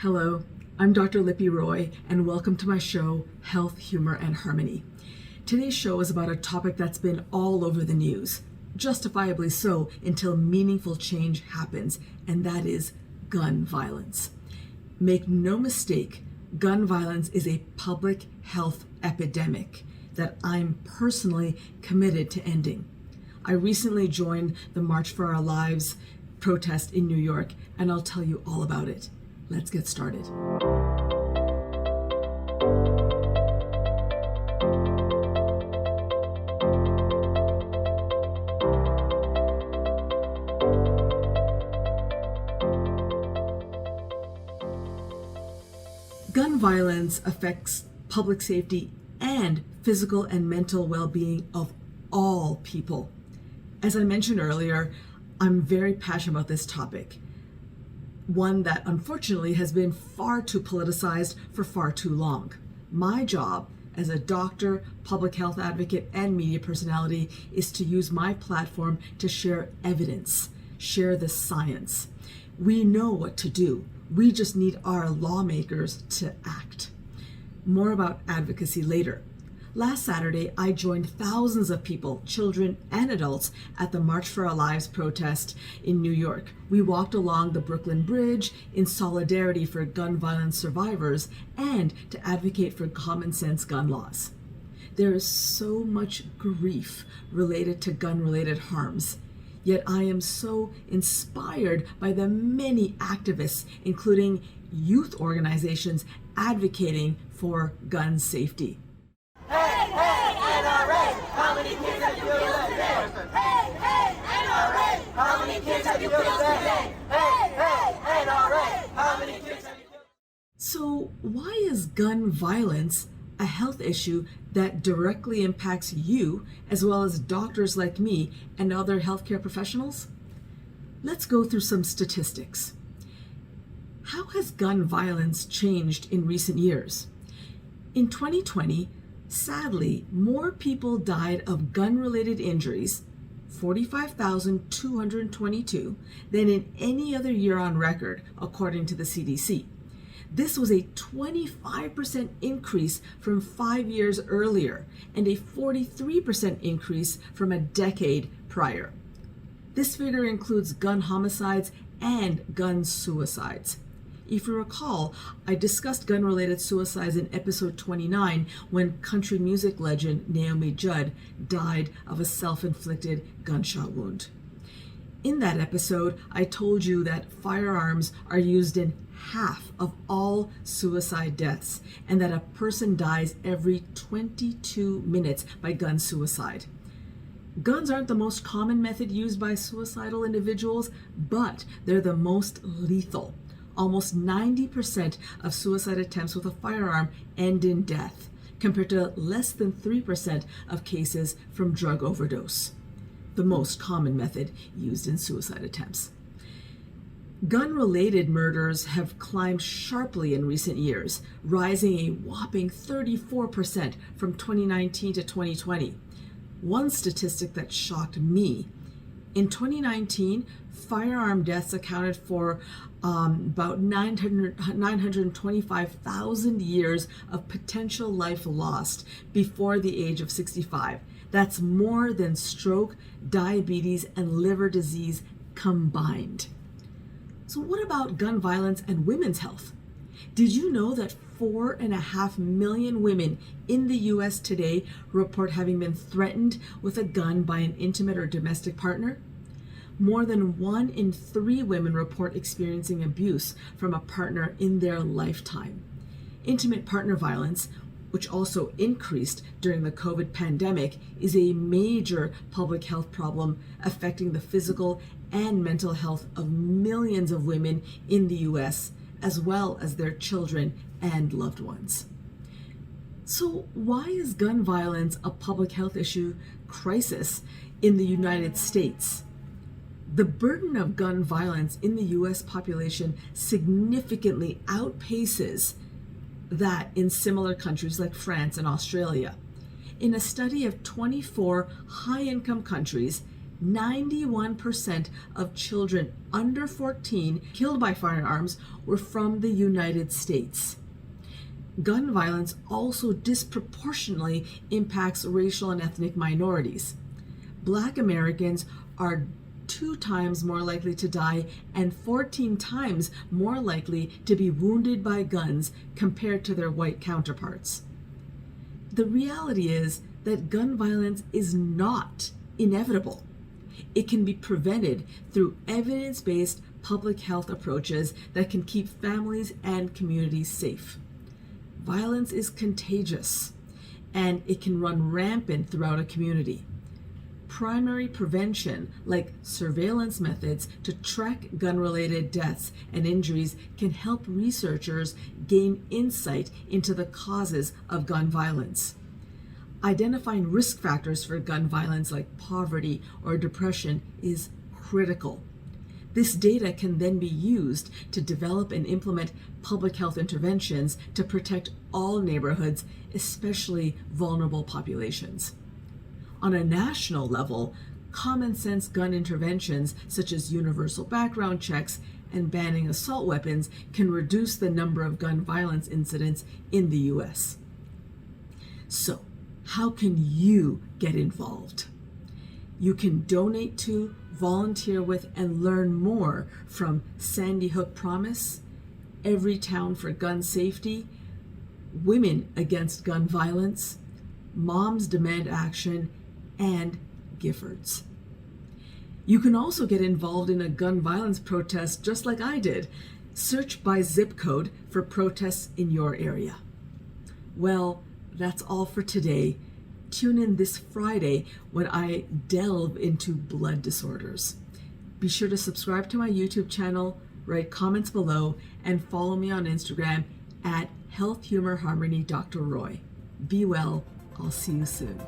Hello, I'm Dr. Lipi Roy, and welcome to my show, Health, Humor, and Harmony. Today's show is about a topic that's been all over the news, justifiably so until meaningful change happens, and that is gun violence. Make no mistake, gun violence is a public health epidemic that I'm personally committed to ending. I recently joined the March for Our Lives protest in New York, and I'll tell you all about it. Let's get started. Gun violence affects public safety and physical and mental well-being of all people. As I mentioned earlier, I'm very passionate about this topic, one that unfortunately has been far too politicized for far too long. My job as a doctor, public health advocate, and media personality is to use my platform to share evidence, share the science. We know what to do. We just need our lawmakers to act. More about advocacy later. Last Saturday, I joined thousands of people, children and adults, at the March for Our Lives protest in New York. We walked along the Brooklyn Bridge in solidarity for gun violence survivors and to advocate for common sense gun laws. There is so much grief related to gun-related harms. Yet I am so inspired by the many activists, including youth organizations, advocating for gun safety. Hey, hey, NRA, how many kids have you killed today? Hey, hey, NRA, how many kids have you killed today? Hey, hey, NRA, how many kids have you killed? So why is gun violence a health issue that directly impacts you, as well as doctors like me and other healthcare professionals? Let's go through some statistics. How has gun violence changed in recent years? In 2020, sadly, more people died of gun-related injuries, 45,222, than in any other year on record, according to the CDC. This was a 25% increase from 5 years earlier and a 43% increase from a decade prior. This figure includes gun homicides and gun suicides. If you recall, I discussed gun-related suicides in episode 29 when country music legend Naomi Judd died of a self-inflicted gunshot wound. In that episode, I told you that firearms are used in half of all suicide deaths and that a person dies every 22 minutes by gun suicide. Guns aren't the most common method used by suicidal individuals, but they're the most lethal. Almost 90% of suicide attempts with a firearm end in death, compared to less than 3% of cases from drug overdose, the most common method used in suicide attempts. Gun-related murders have climbed sharply in recent years, rising a whopping 34% from 2019 to 2020. One statistic that shocked me: in 2019, firearm deaths accounted for about 925,000 years of potential life lost before the age of 65. That's more than stroke, diabetes, and liver disease combined. So what about gun violence and women's health? Did you know that 4.5 million women in the US today report having been threatened with a gun by an intimate or domestic partner? More than 1 in 3 women report experiencing abuse from a partner in their lifetime. Intimate partner violence, which also increased during the COVID pandemic, is a major public health problem affecting the physical and mental health of millions of women in the US, as well as their children and loved ones. So why is gun violence a public health issue crisis in the United States? The burden of gun violence in the US population significantly outpaces that in similar countries like France and Australia. In a study of 24 high-income countries, 91% of children under 14 killed by firearms were from the United States. Gun violence also disproportionately impacts racial and ethnic minorities. Black Americans are 2 times more likely to die and 14 times more likely to be wounded by guns compared to their white counterparts. The reality is that gun violence is not inevitable. It can be prevented through evidence-based public health approaches that can keep families and communities safe. Violence is contagious, and it can run rampant throughout a community. Primary prevention, like surveillance methods to track gun-related deaths and injuries, can help researchers gain insight into the causes of gun violence. Identifying risk factors for gun violence like poverty or depression is critical. This data can then be used to develop and implement public health interventions to protect all neighborhoods, especially vulnerable populations. On a national level, common sense gun interventions such as universal background checks and banning assault weapons can reduce the number of gun violence incidents in the US. So, how can you get involved? You can donate to, volunteer with, and learn more from Sandy Hook Promise, Every Town for Gun Safety, Women Against Gun Violence, Moms Demand Action, and Giffords. You can also get involved in a gun violence protest just like I did. Search by zip code for protests in your area. Well, that's all for today. Tune in this Friday when I delve into blood disorders. Be sure to subscribe to my YouTube channel, write comments below, and follow me on Instagram at Health Humor Harmony Dr. Roy. Be well. I'll see you soon.